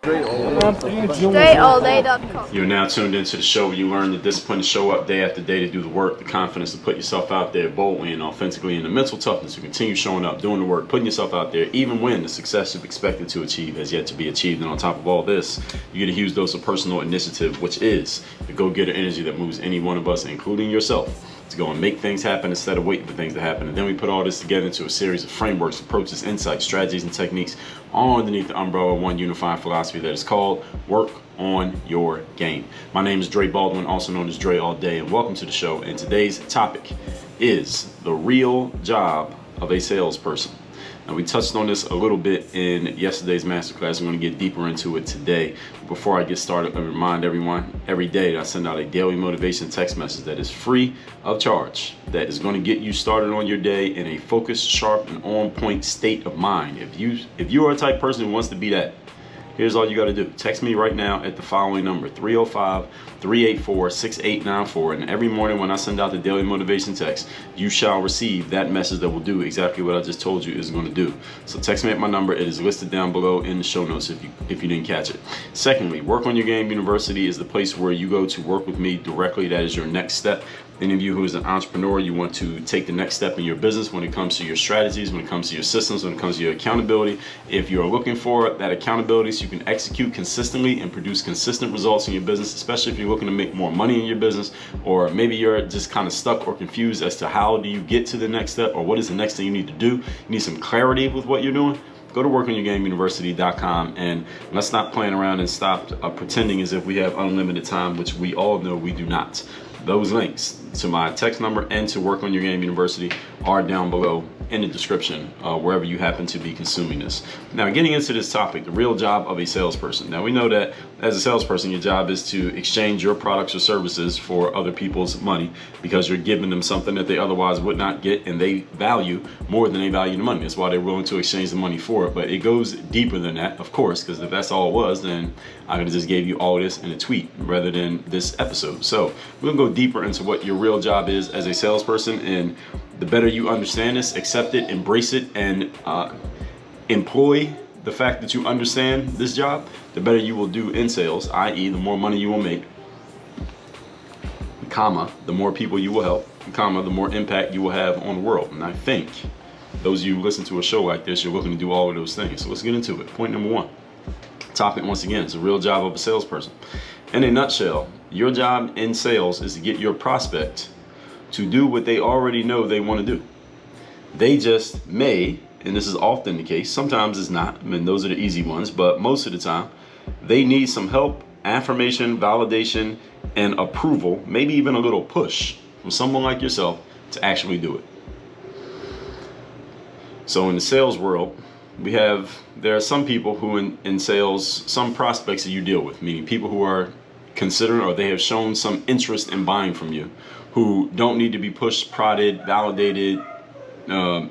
StraighTAllDay.com. You're now tuned into the show where you learn the discipline to show up day after day to do the work, the confidence to put yourself out there boldly and authentically, and the mental toughness to continue showing up, doing the work, putting yourself out there, even when the success you've expected to achieve has yet to be achieved. And on top of all this, you get a huge dose of personal initiative, which is the go-getter energy that moves any one of us, including yourself, to go and make things happen instead of waiting for things to happen. And then we put all this together into a series of frameworks, approaches, insights, strategies, and techniques all underneath the umbrella of one unifying philosophy that is called work on your game. My name is Baldwin, also known as Dre All Day, and welcome to the show. And today's topic is the real job of a salesperson. Now, we touched on this a little bit in yesterday's masterclass. I'm going to get deeper into it today. Before I get started, I remind everyone every day that I send out a daily motivation text message that is free of charge, that is going to get you started on your day in a focused, sharp, and on-point state of mind. If you are a type person who wants to be that, here's all you got to do. Text me right now at the following number, 305-384-6894. And every morning when I send out the daily motivation text, you shall receive that message that will do exactly what I just told you is going to do. So text me at my number. It is listed down below in the show notes if you didn't catch it. Secondly, Work on Your Game University is the place where you go to work with me directly. That is your next step. Any of you who is an entrepreneur, you want to take the next step in your business when it comes to your strategies, when it comes to your systems, when it comes to your accountability. If you're looking for that accountability so you can execute consistently and produce consistent results in your business, especially if you're looking to make more money in your business, or maybe you're just kind of stuck or confused as to how do you get to the next step or what is the next thing you need to do, you need some clarity with what you're doing, go to workonyourgameuniversity.com and let's stop playing around and stop pretending as if we have unlimited time, which we all know we do not. Those links to my text number and to Work on Your Game University are down below in the description, wherever you happen to be consuming this. Now, getting into this topic, the real job of a salesperson. Now, we know that as a salesperson, your job is to exchange your products or services for other people's money because you're giving them something that they otherwise would not get, and they value more than they value the money. That's why they're willing to exchange the money for it. But it goes deeper than that, of course, because if that's all it was, then I could have just gave you all this in a tweet rather than this episode. So we're gonna go deeper into what your real job is as a salesperson, and the better you understand this, accept it, embrace it, and employ the fact that you understand this job, the better you will do in sales, i.e. the more money you will make, comma, the more people you will help, comma, the more impact you will have on the world. And I think those of you who listen to a show like this, you're looking to do all of those things. So let's get into it. Point number one. Topic, once again, is the real job of a salesperson. In a nutshell, your job in sales is to get your prospect to do what they already know they want to do. They just may, and this is often the case, sometimes it's not, I mean, those are the easy ones, but most of the time, they need some help, affirmation, validation, and approval, maybe even a little push from someone like yourself to actually do it. So in the sales world, there are some people who in sales, some prospects that you deal with, meaning people who are considering or they have shown some interest in buying from you, who don't need to be pushed, prodded, validated,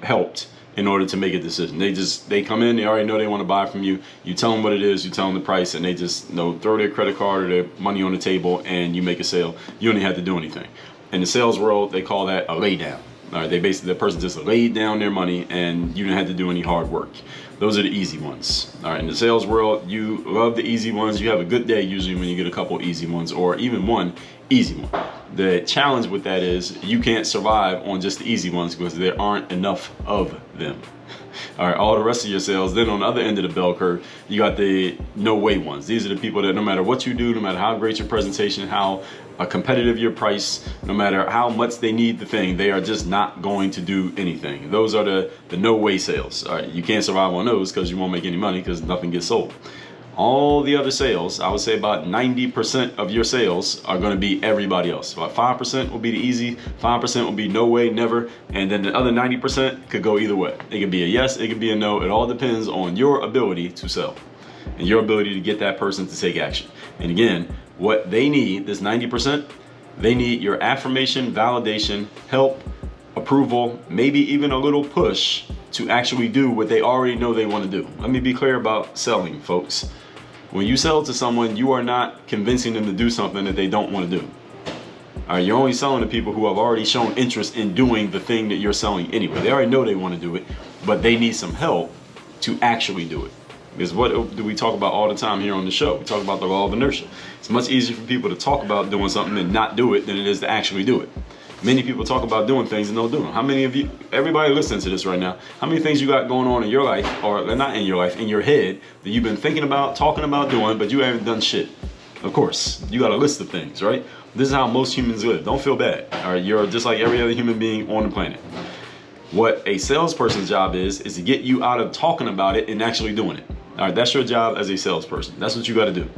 helped in order to make a decision. They come in, they already know they want to buy from you. You tell them what it is, you tell them the price, and they just throw their credit card or their money on the table and you make a sale. You don't even have to do anything. In the sales world, they call that a lay down. All right, the person just laid down their money and you didn't have to do any hard work. Those are the easy ones. All right, in the sales world, you love the easy ones. You have a good day usually when you get a couple easy ones or even one easy one. The challenge with that is you can't survive on just the easy ones because there aren't enough of them. All right, all the rest of your sales. Then on the other end of the bell curve, you got the no way ones. These are the people that no matter what you do, no matter how great your presentation, how competitive your price, no matter how much they need the thing, they are just not going to do anything. Those are the no way sales. All right, you can't survive on those because you won't make any money because nothing gets sold. All the other sales, I would say about 90% of your sales are going to be everybody else. About 5% will be the easy, 5% will be no way, never, and then the other 90% could go either way. It could be a yes, it could be a no. It all depends on your ability to sell and your ability to get that person to take action. And again, what they need, this 90%, they need your affirmation, validation, help, approval, maybe even a little push to actually do what they already know they want to do. Let me be clear about selling, folks. When you sell to someone, you are not convincing them to do something that they don't want to do. All right, you're only selling to people who have already shown interest in doing the thing that you're selling anyway. They already know they want to do it, but they need some help to actually do it. Because what do we talk about all the time here on the show? We talk about the law of inertia. It's much easier for people to talk about doing something and not do it than it is to actually do it. Many people talk about doing things and don't do them. How many of you, everybody listening to this right now, how many things you got going on in your life, or not in your life, in your head, that you've been thinking about, talking about doing, but you haven't done shit? Of course, you got a list of things, right? This is how most humans live. Don't feel bad. All right, you're just like every other human being on the planet. What a salesperson's job is to get you out of talking about it and actually doing it. All right, that's your job as a salesperson. That's what you got to do.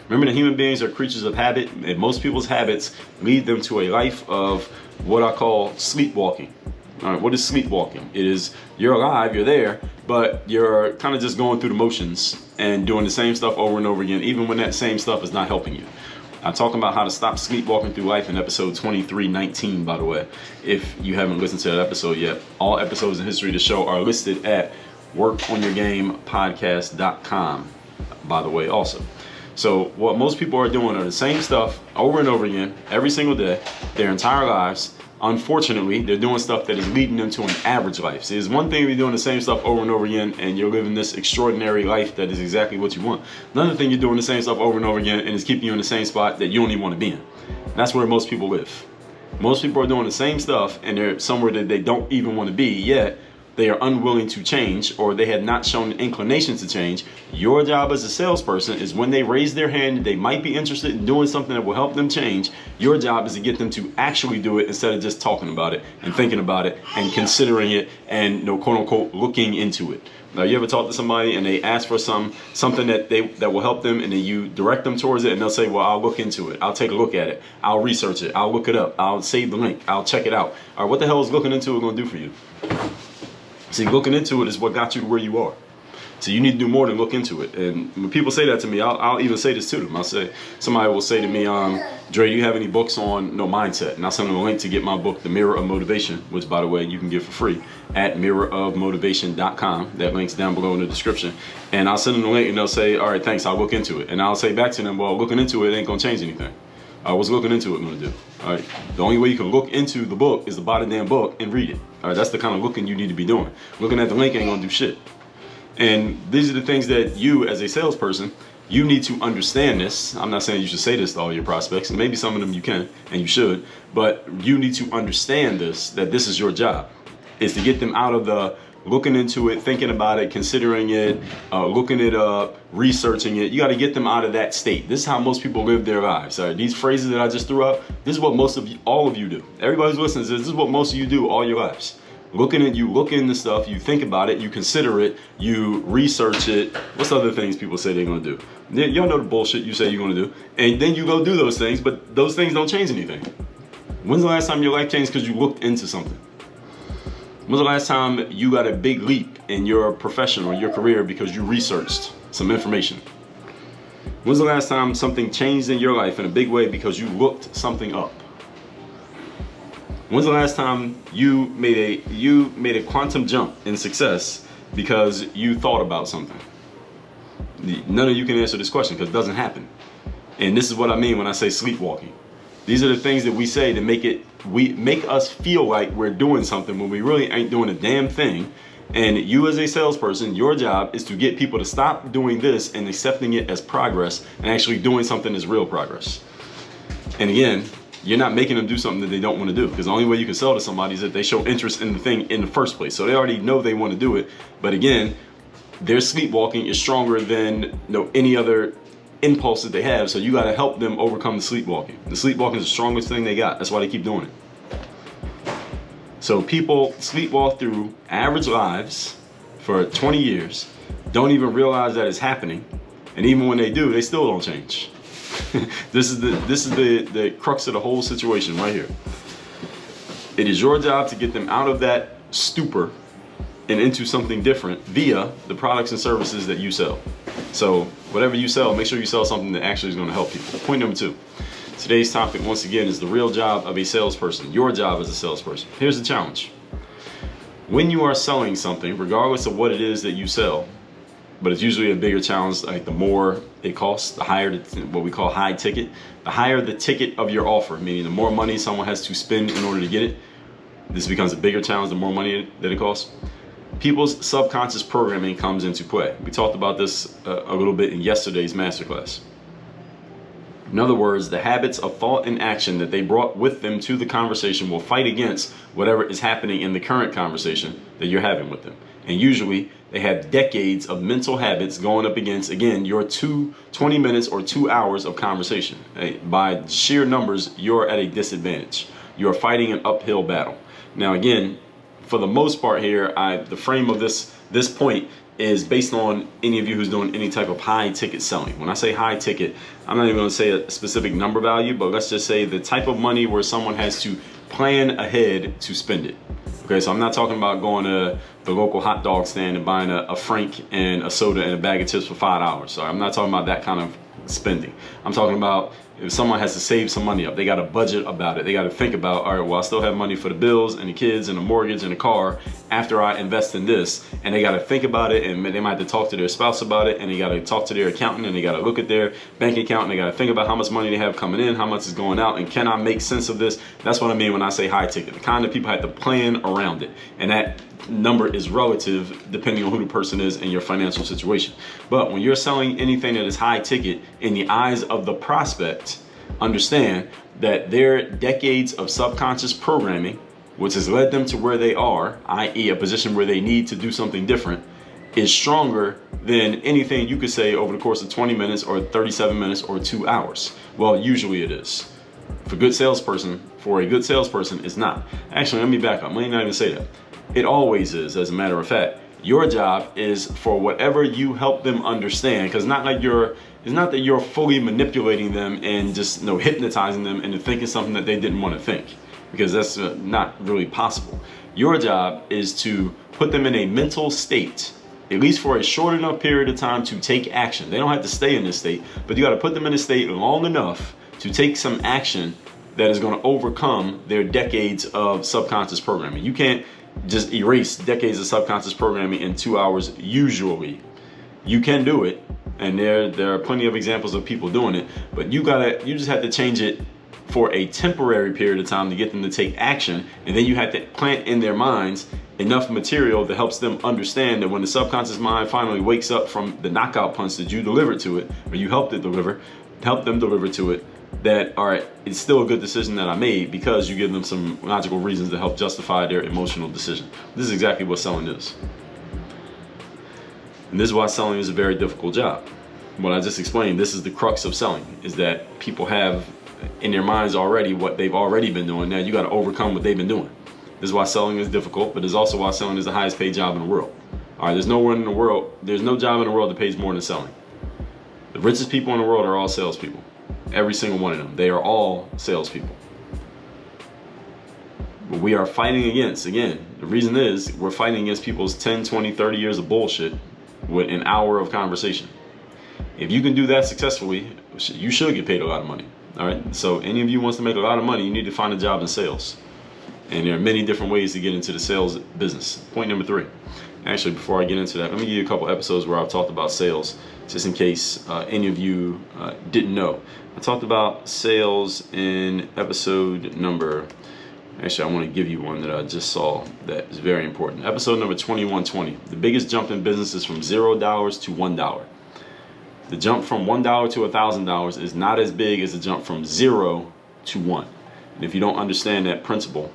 Remember that human beings are creatures of habit, and most people's habits lead them to a life of what I call sleepwalking. All right, what is sleepwalking? It is you're alive, you're there, but you're kind of just going through the motions and doing the same stuff over and over again, even when that same stuff is not helping you. I'm talking about how to stop sleepwalking through life in episode 2319, by the way. If you haven't listened to that episode yet, all episodes in history of the show are listed at workonyourgamepodcast.com, by the way, also. So what most people are doing are the same stuff over and over again, every single day, their entire lives. Unfortunately, they're doing stuff that is leading them to an average life. See, it's one thing if you're doing the same stuff over and over again and you're living this extraordinary life that is exactly what you want. Another thing, you're doing the same stuff over and over again and it's keeping you in the same spot that you don't even want to be in. And that's where most people live. Most people are doing the same stuff and they're somewhere that they don't even want to be, yet they are unwilling to change, or they have not shown an inclination to change. Your job as a salesperson is when they raise their hand, they might be interested in doing something that will help them change. Your job is to get them to actually do it instead of just talking about it and thinking about it and considering it and, you know, quote unquote, looking into it. Now, you ever talk to somebody and they ask for something that will help them, and then you direct them towards it and they'll say, well, I'll look into it. I'll take a look at it. I'll research it. I'll look it up. I'll save the link. I'll check it out. All right, what the hell is looking into it going to do for you? See, looking into it is what got you to where you are. So you need to do more than look into it. And when people say that to me, I'll even say this to them. I'll say, somebody will say to me, Dre, do you have any books on mindset? And I'll send them a link to get my book, The Mirror of Motivation, which, by the way, you can get for free at mirrorofmotivation.com. That link's down below in the description. And I'll send them the link and they'll say, all right, thanks, I'll look into it. And I'll say back to them, well, looking into it ain't going to change anything. What's looking into it going to do? All right. The only way you can look into the book is to buy the damn book and read it. All right. That's the kind of looking you need to be doing. Looking at the link ain't going to do shit. And these are the things that you, as a salesperson, you need to understand this. I'm not saying you should say this to all your prospects, and maybe some of them you can and you should, but you need to understand this, that this is your job, is to get them out of the looking into it, thinking about it, considering it, looking it up, researching it. You got to get them out of that state. This is how most people live their lives. All right? These phrases that I just threw up, this is what all of you do. Everybody who's listening to this is what most of you do all your lives. You look into stuff, you think about it, you consider it, you research it. What's other things people say they're going to do? Y'all know the bullshit you say you're going to do. And then you go do those things, but those things don't change anything. When's the last time your life changed because you looked into something? When's the last time you got a big leap in your profession or your career because you researched some information? When's the last time something changed in your life in a big way because you looked something up? When's the last time you made a quantum jump in success because you thought about something? None of you can answer this question because it doesn't happen. And this is what I mean when I say sleepwalking. These are the things that we say to make us feel like we're doing something when we really ain't doing a damn thing. And you, as a salesperson, your job is to get people to stop doing this and accepting it as progress and actually doing something as real progress. And again, you're not making them do something that they don't want to do, because the only way you can sell to somebody is that they show interest in the thing in the first place. So they already know they want to do it. But again, their sleepwalking is stronger than any other impulse that they have, so you got to help them overcome the sleepwalking. The sleepwalking is the strongest thing they got. That's why they keep doing it. So people sleepwalk through average lives for 20 years, don't even realize that it's happening, and even when they do, they still don't change. This is the crux of the whole situation right here. It is your job to get them out of that stupor and into something different via the products and services that you sell. So whatever you sell, make sure you sell something that actually is going to help people. Point number 2. Today's topic, once again, is the real job of a salesperson. Your job as a salesperson. Here's the challenge. When you are selling something, regardless of what it is that you sell, but it's usually a bigger challenge, like the more it costs, the higher what we call high ticket. The higher the ticket of your offer, meaning the more money someone has to spend in order to get it, this becomes a bigger challenge the more money that it costs. people's subconscious programming comes into play. We talked about this a little bit in yesterday's masterclass. In other words, the habits of thought and action that they brought with them to the conversation will fight against whatever is happening in the current conversation that you're having with them. And usually they have decades of mental habits going up against, again, your 20 minutes or 2 hours of conversation. By sheer numbers, you're at a disadvantage. You're fighting an uphill battle. Now, again, for the most part here, the frame of this point is based on any of you who's doing any type of high ticket selling. When I say high ticket, I'm not even going to say a specific number value, but let's just say the type of money where someone has to plan ahead to spend it. Okay, so I'm not talking about going to the local hot dog stand and buying a Frank and a soda and a bag of chips for $5. So I'm not talking about that kind of spending. I'm talking about if someone has to save some money up, they got to budget about it. They got to think about, all right, well, I still have money for the bills and the kids and the mortgage and the car after I invest in this. And they got to think about it, and they might have to talk to their spouse about it, and they got to talk to their accountant, and they got to look at their bank account, and they got to think about how much money they have coming in, how much is going out, and can I make sense of this? That's what I mean when I say high ticket. The kind of people have to plan around it. And that number is relative depending on who the person is and your financial situation. But when you're selling anything that is high ticket in the eyes of the prospect, understand that their decades of subconscious programming, which has led them to where they are, i.e. a position where they need to do something different, is stronger than anything you could say over the course of 20 minutes or 37 minutes or 2 hours. Well, usually it is. For a good salesperson, it's not. Actually, let me back up. Let me not even say that. It always is, as a matter of fact. Your job is for whatever you help them understand, because it's not that you're fully manipulating them and just hypnotizing them into thinking something that they didn't want to think, because that's not really possible. Your job is to put them in a mental state, at least for a short enough period of time, to take action. They don't have to stay in this state, but you got to put them in a state long enough to take some action that is going to overcome their decades of subconscious programming. You can't just erase decades of subconscious programming in 2 hours. Usually you can do it, and there are plenty of examples of people doing it, but you just have to change it for a temporary period of time to get them to take action. And then you have to plant in their minds enough material that helps them understand that when the subconscious mind finally wakes up from the knockout punch that you delivered to it, or you help them deliver to it, that, all right, it's still a good decision that I made, because you give them some logical reasons to help justify their emotional decision. This is exactly what selling is. And this is why selling is a very difficult job. What I just explained, this is the crux of selling, is that people have in their minds already what they've already been doing. Now you got to overcome what they've been doing. This is why selling is difficult, but it's also why selling is the highest paid job in the world. All right, there's no job in the world that pays more than selling. The richest people in the world are all salespeople. Every single one of them. They are all salespeople. But we are fighting against, again, the reason is we're fighting against people's 10, 20, 30 years of bullshit with an hour of conversation. If you can do that successfully, you should get paid a lot of money. All right. So any of you wants to make a lot of money, you need to find a job in sales. And there are many different ways to get into the sales business. Point number 3. Actually, before I get into that, let me give you a couple episodes where I've talked about sales, just in case any of you didn't know. I talked about sales in episode number, actually, I want to give you one that I just saw that is very important. Episode number 2120. The biggest jump in business is from $0 to $1. The jump from $1 to $1,000 is not as big as the jump from 0 to 1. And if you don't understand that principle,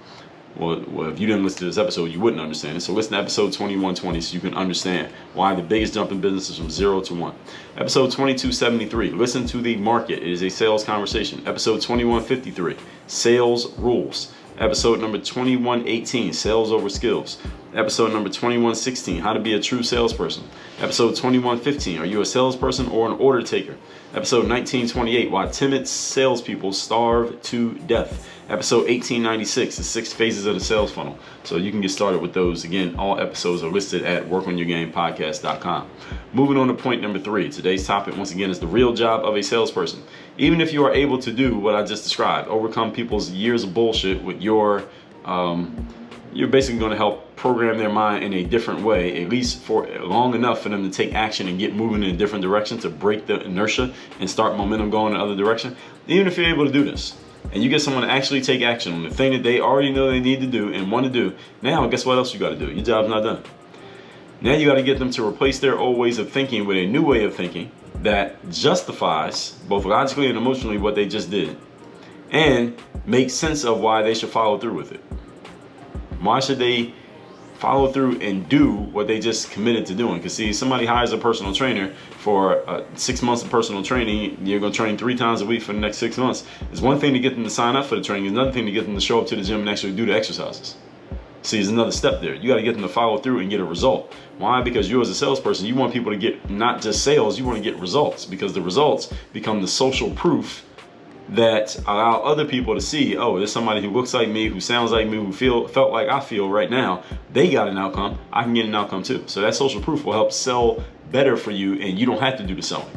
well, if you didn't listen to this episode, you wouldn't understand it. So listen to episode 2120 so you can understand why the biggest jump in business is from 0 to 1. Episode 2273, listen to the market. It is a sales conversation. Episode 2153, sales rules. Episode number 2118, sales over skills. Episode number 2116, how to be a true salesperson. Episode 2115, are you a salesperson or an order taker? Episode 1928, why timid salespeople starve to death. Episode 1896, the 6 phases of the sales funnel. So you can get started with those. Again, all episodes are listed at workonyourgamepodcast.com. Moving on to point number 3. Today's topic, once again, is the real job of a salesperson. Even if you are able to do what I just described, overcome people's years of bullshit with you're basically going to help program their mind in a different way, at least for long enough for them to take action and get moving in a different direction, to break the inertia and start momentum going in the other direction. Even if you're able to do this, and you get someone to actually take action on the thing that they already know they need to do and want to do, now guess what else you got to do? Your job's not done. Now you got to get them to replace their old ways of thinking with a new way of thinking that justifies both logically and emotionally what they just did, and make sense of why they should follow through with it. Why should they follow through and do what they just committed to doing? Because see, somebody hires a personal trainer for 6 months of personal training. You're going to train 3 times a week for the next 6 months. It's one thing to get them to sign up for the training. It's another thing to get them to show up to the gym and actually do the exercises. See, there's another step there. You got to get them to follow through and get a result. Why? Because you as a salesperson, you want people to get not just sales, you want to get results, because the results become the social proof that allow other people to see, oh, there's somebody who looks like me, who sounds like me, who felt like I feel right now. They got an outcome. I can get an outcome too. So that social proof will help sell better for you, and you don't have to do the selling.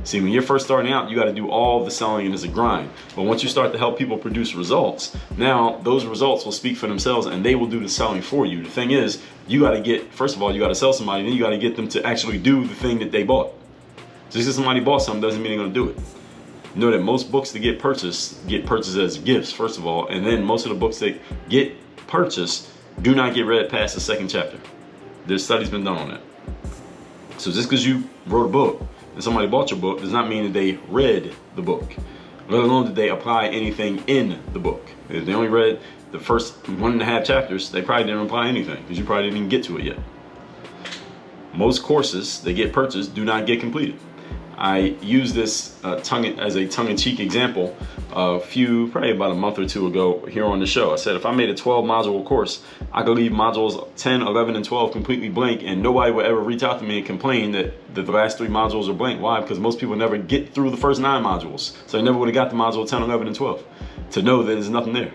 See, when you're first starting out, you got to do all the selling, and it's a grind. But once you start to help people produce results, now those results will speak for themselves, and they will do the selling for you. The thing is, you got to get, first of all, you got to sell somebody, then you got to get them to actually do the thing that they bought. Just because somebody bought something doesn't mean they're going to do it. You know that most books that get purchased as gifts, first of all, and then most of the books that get purchased do not get read past the 2nd chapter. There's studies been done on that. So just because you wrote a book and somebody bought your book does not mean that they read the book, let alone did they apply anything in the book. If they only read the first 1.5 chapters, they probably didn't apply anything because you probably didn't even get to it yet. Most courses that get purchased do not get completed. I used this as a tongue-in-cheek example probably about a month or 2 ago here on the show. I said if I made a 12-module course, I could leave modules 10, 11, and 12 completely blank, and nobody would ever reach out to me and complain that the last 3 modules are blank. Why? Because most people never get through the first 9 modules. So they never would have got the module 10, 11, and 12 to know that there's nothing there.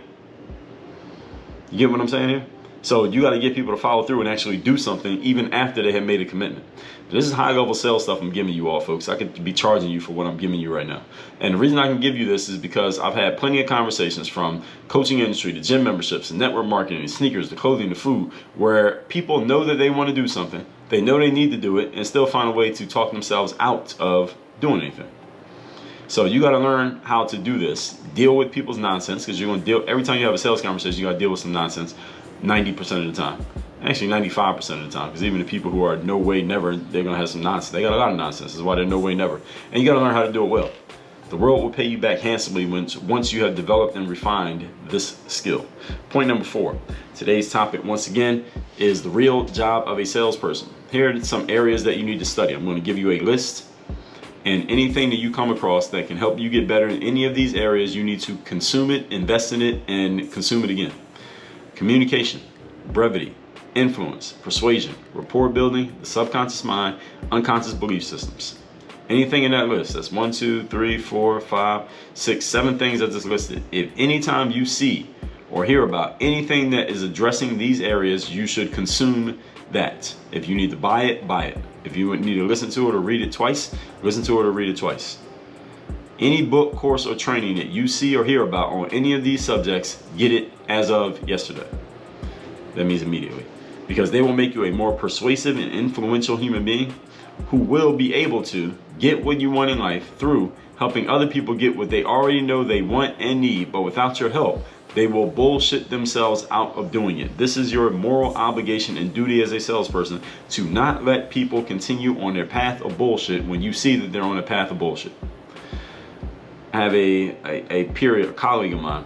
You get what I'm saying here? So you got to get people to follow through and actually do something even after they have made a commitment. This is high-level sales stuff I'm giving you all, folks. I could be charging you for what I'm giving you right now. And the reason I can give you this is because I've had plenty of conversations, from coaching industry to gym memberships and network marketing and sneakers to clothing to food, where people know that they want to do something, they know they need to do it, and still find a way to talk themselves out of doing anything. So you got to learn how to do this. Deal with people's nonsense, because you're going to deal, every time you have a sales conversation, you got to deal with some nonsense 90% of the time. Actually 95% of the time, because even the people who are no way never, they're going to have some nonsense. They got a lot of nonsense. That's why they're no way never. And you got to learn how to do it well. The world will pay you back handsomely once you have developed and refined this skill. Point number 4. Today's topic, once again, is the real job of a salesperson. Here are some areas that you need to study. I'm going to give you a list, and anything that you come across that can help you get better in any of these areas, you need to consume it, invest in it, and consume it again. Communication, brevity, influence, persuasion, rapport building, the subconscious mind, unconscious belief systems. Anything in that list, that's 1, 2, 3, 4, 5, 6, 7 things that just listed. If anytime you see or hear about anything that is addressing these areas, you should consume that. If you need to buy it, buy it. If you need to listen to it or read it twice, listen to it or read it twice. Any book, course, or training that you see or hear about on any of these subjects, get it as of yesterday. That means immediately. Because they will make you a more persuasive and influential human being who will be able to get what you want in life through helping other people get what they already know they want and need, but without your help, they will bullshit themselves out of doing it. This is your moral obligation and duty as a salesperson, to not let people continue on their path of bullshit when you see that they're on a path of bullshit. I have a colleague of mine.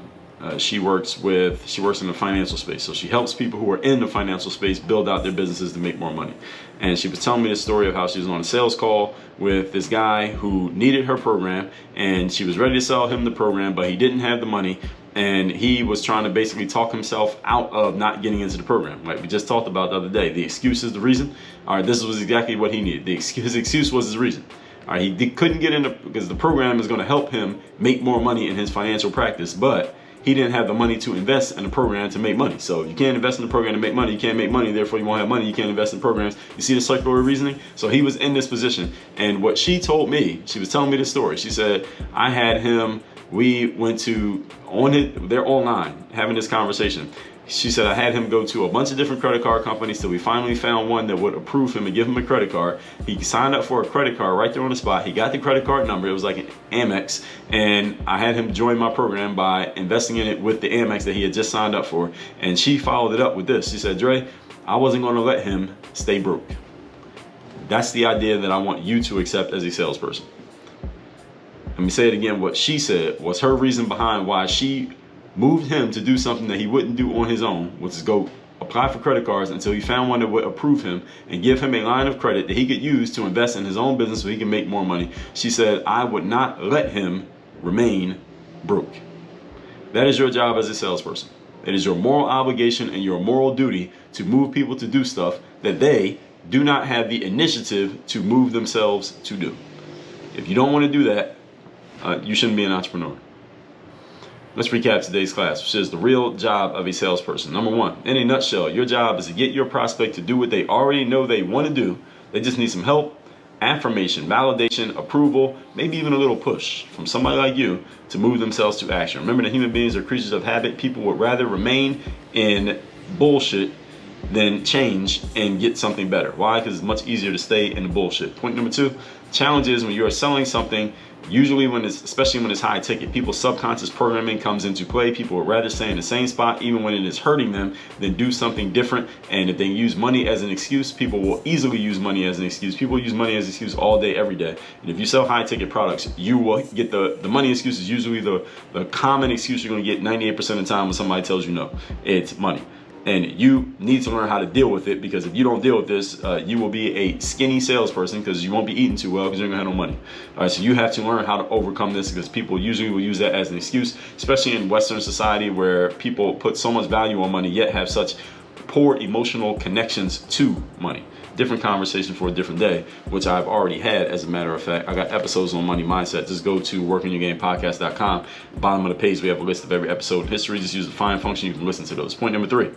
She works in the financial space, so she helps people who are in the financial space build out their businesses to make more money. And she was telling me the story of how she was on a sales call with this guy who needed her program, and she was ready to sell him the program, but he didn't have the money, and he was trying to basically talk himself out of not getting into the program. Like we just talked about the other day, the excuse is the reason. All right, this was exactly what he needed. His excuse was his reason. All right, he couldn't get in because the program is going to help him make more money in his financial practice, but he didn't have the money to invest in the program to make money. So you can't invest in the program to make money. You can't make money, therefore you won't have money. You can't invest in programs. You see the circular reasoning? So he was in this position. And what she told me, she was telling me this story. She said, I had him, we went to, they're online having this conversation. She said, I had him go to a bunch of different credit card companies till we finally found one that would approve him and give him a credit card. He signed up for a credit card right there on the spot. He got the credit card number. It was like an Amex. And I had him join my program by investing in it with the Amex that he had just signed up for. And she followed it up with this. She said, Dre, I wasn't going to let him stay broke. That's the idea that I want you to accept as a salesperson. Let me say it again. What she said was her reason behind why she moved him to do something that he wouldn't do on his own, which is go apply for credit cards until he found one that would approve him and give him a line of credit that he could use to invest in his own business so he can make more money. She said, I would not let him remain broke. That is your job as a salesperson. It is your moral obligation and your moral duty to move people to do stuff that they do not have the initiative to move themselves to do. If you don't want to do that, you shouldn't be an entrepreneur. Let's recap today's class, which is the real job of a salesperson. Number one, in a nutshell, your job is to get your prospect to do what they already know they want to do. They just need some help, affirmation, validation, approval, maybe even a little push from somebody like you to move themselves to action. Remember that human beings are creatures of habit. People would rather remain in bullshit than change and get something better. Why? Because it's much easier to stay in the bullshit. Point number two, challenge is when you are selling something, usually especially when it's high ticket, people's subconscious programming comes into play. People would rather stay in the same spot even when it is hurting them than do something different. And if they use money as an excuse, people will easily use money as an excuse. People use money as an excuse all day, every day. And if you sell high ticket products, you will get the money excuse is usually the common excuse you're going to get 98% of the time when somebody tells you no. It's money. And you need to learn how to deal with it, because if you don't deal with this, you will be a skinny salesperson because you won't be eating too well because you're gonna have no money. All right, so you have to learn how to overcome this, because people usually will use that as an excuse, especially in Western society where people put so much value on money yet have such poor emotional connections to money. Different conversation for a different day, which I've already had. As a matter of fact, I got episodes on money mindset. Just go to workingyourgamepodcast.com. Bottom of the page, we have a list of every episode in history. Just use the find function. You can listen to those. Point number three,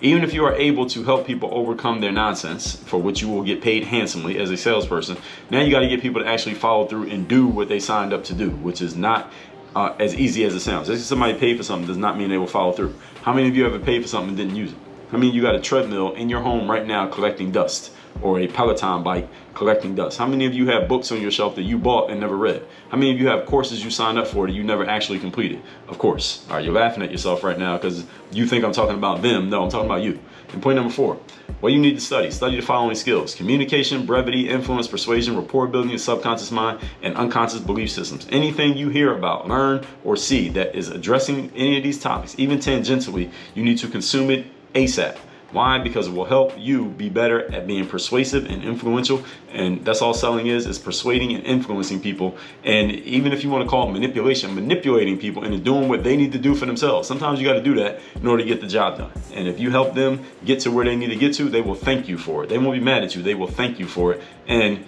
even if you are able to help people overcome their nonsense, for which you will get paid handsomely as a salesperson, now you got to get people to actually follow through and do what they signed up to do, which is not as easy as it sounds. Just somebody paid for something does not mean they will follow through. How many of you ever paid for something and didn't use it? I mean, you got a treadmill in your home right now collecting dust, or a Peloton bike collecting dust? How many of you have books on your shelf that you bought and never read? How many of you have courses you signed up for that you never actually completed? Of course. All right, you're laughing at yourself right now because you think I'm talking about them. No, I'm talking about you. And point number four, what you need to study the following skills: communication, brevity, influence, persuasion, rapport building, subconscious mind, and unconscious belief systems. Anything you hear about, learn, or see that is addressing any of these topics, even tangentially, you need to consume it ASAP. Why? Because it will help you be better at being persuasive and influential. And that's all selling is persuading and influencing people. And even if you want to call it manipulation, manipulating people into doing what they need to do for themselves. Sometimes you got to do that in order to get the job done. And if you help them get to where they need to get to, they will thank you for it. They won't be mad at you. They will thank you for it. And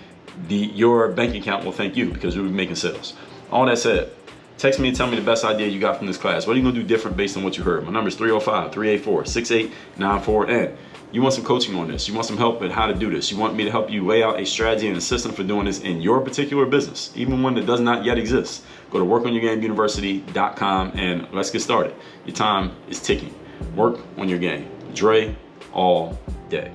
your bank account will thank you because you'll be making sales. All that said, text me and tell me the best idea you got from this class. What are you going to do different based on what you heard? My number is 305-384-6894. And you want some coaching on this. You want some help with how to do this. You want me to help you lay out a strategy and a system for doing this in your particular business, even one that does not yet exist. Go to workonyourgameuniversity.com and let's get started. Your time is ticking. Work on your game. Dre all day.